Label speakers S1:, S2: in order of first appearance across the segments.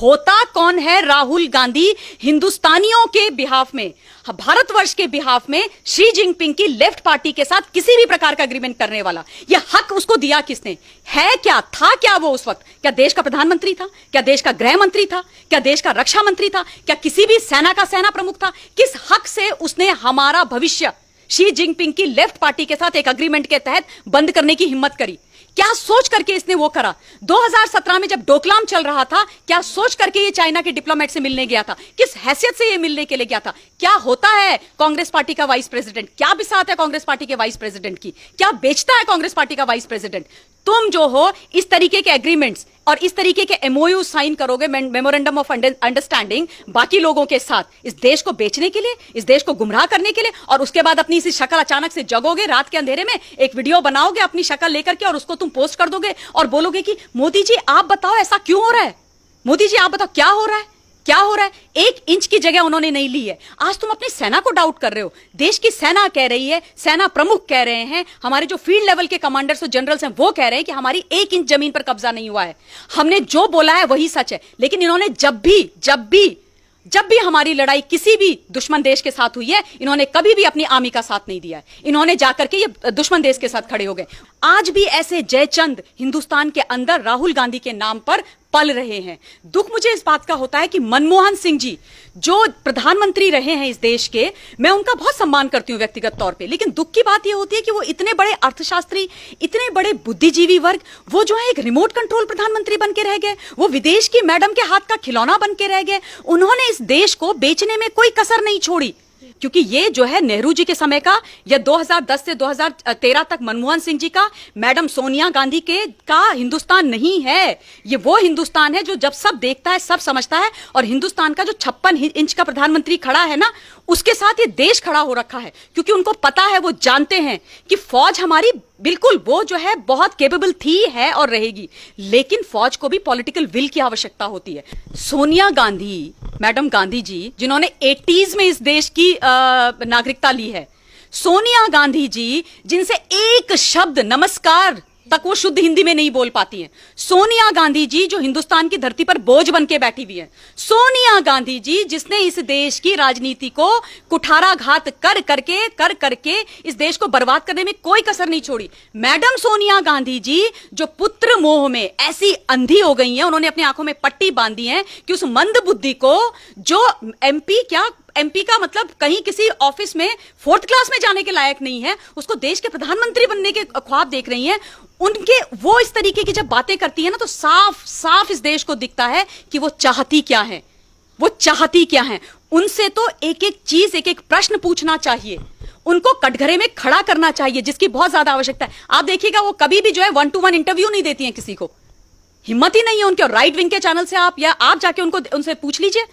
S1: होता कौन है राहुल गांधी हिंदुस्तानियों के बिहाफ में, भारतवर्ष के बिहाफ में शी जिनपिंग की लेफ्ट पार्टी के साथ किसी भी प्रकार का एग्रीमेंट करने वाला? यह हक उसको दिया किसने? है क्या, था क्या वो उस वक्त? क्या देश का प्रधानमंत्री था? क्या देश का गृह मंत्री था? क्या देश का रक्षा मंत्री था? क्या किसी भी सेना का सेना प्रमुख था? किस हक से उसने हमारा भविष्य शी जिनपिंग की लेफ्ट पार्टी के साथ एक एग्रीमेंट के तहत बंद करने की हिम्मत करी? क्या सोच करके इसने वो करा? 2017 में जब डोकलाम चल रहा था, क्या सोच करके ये चाइना के डिप्लोमेट से मिलने गया था? किस हैसियत से ये मिलने के लिए गया था? क्या होता है कांग्रेस पार्टी का वाइस प्रेसिडेंट? क्या बिसात है कांग्रेस पार्टी के वाइस प्रेसिडेंट की? क्या बेचता है कांग्रेस पार्टी का वाइस प्रेसिडेंट? तुम जो हो इस तरीके के एग्रीमेंट्स और इस तरीके के एमओयू साइन करोगे, मेमोरेंडम ऑफ अंडरस्टैंडिंग, बाकी लोगों के साथ इस देश को बेचने के लिए, इस देश को गुमराह करने के लिए, और उसके बाद अपनी इसी शक्ल अचानक से जगोगे रात के अंधेरे में, एक वीडियो बनाओगे अपनी शक्ल लेकर के और उसको तुम पोस्ट कर दोगे और बोलोगे कि मोदी जी आप बताओ ऐसा क्यों हो रहा है, मोदी जी आप बताओ क्या हो रहा है, क्या हो रहा है? 1 इंच की जगह उन्होंने नहीं ली है। आज तुम अपनी सेना को डाउट कर रहे हो। देश की सेना कह रही है, सेना प्रमुख कह रहे हैं, हमारे जो फील्ड लेवल के कमांडर्स और जनरल्स हैं वो कह रहे हैं कि हमारी 1 इंच जमीन पर कब्जा नहीं हुआ है, हमने जो बोला है वही सच है। लेकिन इन्होंने जब भी हमारी लड़ाई किसी भी दुश्मन देश के साथ हुई है, इन्होंने कभी भी अपनी आर्मी का साथ नहीं दिया है। इन्होंने जाकर के ये दुश्मन देश के साथ खड़े हो गए। आज भी ऐसे जयचंद हिंदुस्तान के अंदर राहुल गांधी के नाम पर पल रहे हैं। दुख मुझे इस बात का होता है कि मनमोहन सिंह जी जो प्रधानमंत्री रहे हैं इस देश के, मैं उनका बहुत सम्मान करती हूं व्यक्तिगत तौर पे, लेकिन दुख की बात यह होती है कि वो इतने बड़े अर्थशास्त्री, इतने बड़े बुद्धिजीवी वर्ग, वो जो है एक रिमोट कंट्रोल प्रधानमंत्री बन के रह गए, वो विदेश की मैडम के हाथ का खिलौना बन के रह गए। उन्होंने इस देश को बेचने में कोई कसर नहीं छोड़ी, क्योंकि ये जो है नेहरू जी के समय का या 2010 से 2013 तक मनमोहन सिंह जी का, मैडम सोनिया गांधी के का हिंदुस्तान नहीं है। ये वो हिंदुस्तान है जो जब सब देखता है सब समझता है, और हिंदुस्तान का जो 56 इंच का प्रधानमंत्री खड़ा है ना, उसके साथ ये देश खड़ा हो रखा है। क्योंकि उनको पता है, वो जानते हैं कि फौज हमारी बिल्कुल वो जो है बहुत केपेबल थी, है और रहेगी, लेकिन फौज को भी पॉलिटिकल विल की आवश्यकता होती है। सोनिया गांधी, मैडम गांधी जी जिन्होंने 80s में इस देश की नागरिकता ली है, सोनिया गांधी जी जिनसे एक शब्द नमस्कार तक वो शुद्ध हिंदी में नहीं बोल पाती हैं, सोनिया गांधी जी जो हिंदुस्तान की धरती पर बोझ बन के बैठी हुई है, सोनिया गांधी जी जिसने इस देश की राजनीति को कुठाराघात कर करके इस देश को बर्बाद करने में कोई कसर नहीं छोड़ी, मैडम सोनिया गांधी जी जो पुत्र मोह में ऐसी अंधी हो गई हैं, उन्होंने अपनी आंखों में पट्टी बांधी है कि उस मंद बुद्धि को जो एमपी का मतलब कहीं किसी ऑफिस में 4th क्लास में जाने के लायक नहीं है, उसको देश के प्रधानमंत्री बनने के ख्वाब देख रही हैं, उनके वो इस तरीके की जब बातें करती है ना, तो साफ साफ इस देश को दिखता है कि वो चाहती क्या है, वो चाहती क्या है। उनसे तो एक एक चीज, एक एक प्रश्न पूछना चाहिए, उनको कटघरे में खड़ा करना चाहिए, जिसकी बहुत ज्यादा आवश्यकता है। आप देखिएगा वो कभी भी जो है 1-to-1 इंटरव्यू नहीं देती हैं किसी को, हिम्मत ही नहीं है उनके। राइट विंग के चैनल से आप जाके उनसे पूछ लीजिए,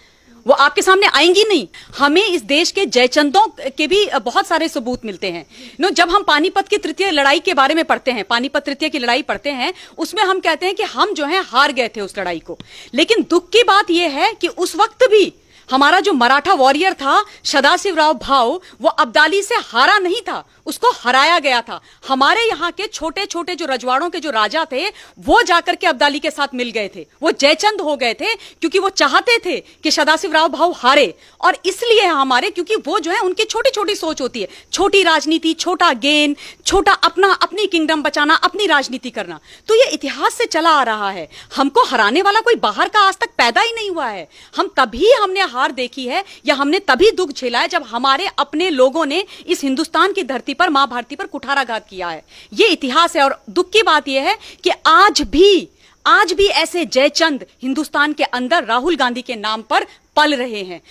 S1: वो आपके सामने आएंगी नहीं। हमें इस देश के जयचंदों के भी बहुत सारे सबूत मिलते हैं। जब हम पानीपत की तृतीय लड़ाई के बारे में पढ़ते हैं, पानीपत तृतीय की लड़ाई पढ़ते हैं, उसमें हम कहते हैं कि हम जो है हार गए थे उस लड़ाई को। लेकिन दुख की बात यह है कि उस वक्त भी हमारा जो मराठा वॉरियर था सदाशिवराव भाऊ, वो अब्दाली से हारा नहीं था, उसको हराया गया था। हमारे यहाँ के छोटे छोटे जो रजवाड़ों के जो राजा थे, वो जाकर के अब्दाली के साथ मिल गए थे, वो जयचंद हो गए थे, क्योंकि वो चाहते थे कि सदाशिवराव भाऊ हारे। और इसलिए हमारे, क्योंकि वो जो है उनकी छोटी छोटी सोच होती है, छोटी राजनीति, छोटा गेन, छोटा अपनी किंगडम बचाना, अपनी राजनीति करना। तो ये इतिहास से चला आ रहा है। हमको हराने वाला कोई बाहर का आज तक पैदा ही नहीं हुआ है। हमने हार देखी है या हमने तभी दुख झेला है जब हमारे अपने लोगों ने इस हिंदुस्तान की धरती पर, मां भारती पर कुठाराघात किया है। ये इतिहास है। और दुख की बात यह है कि आज भी ऐसे जयचंद हिंदुस्तान के अंदर राहुल गांधी के नाम पर पल रहे हैं।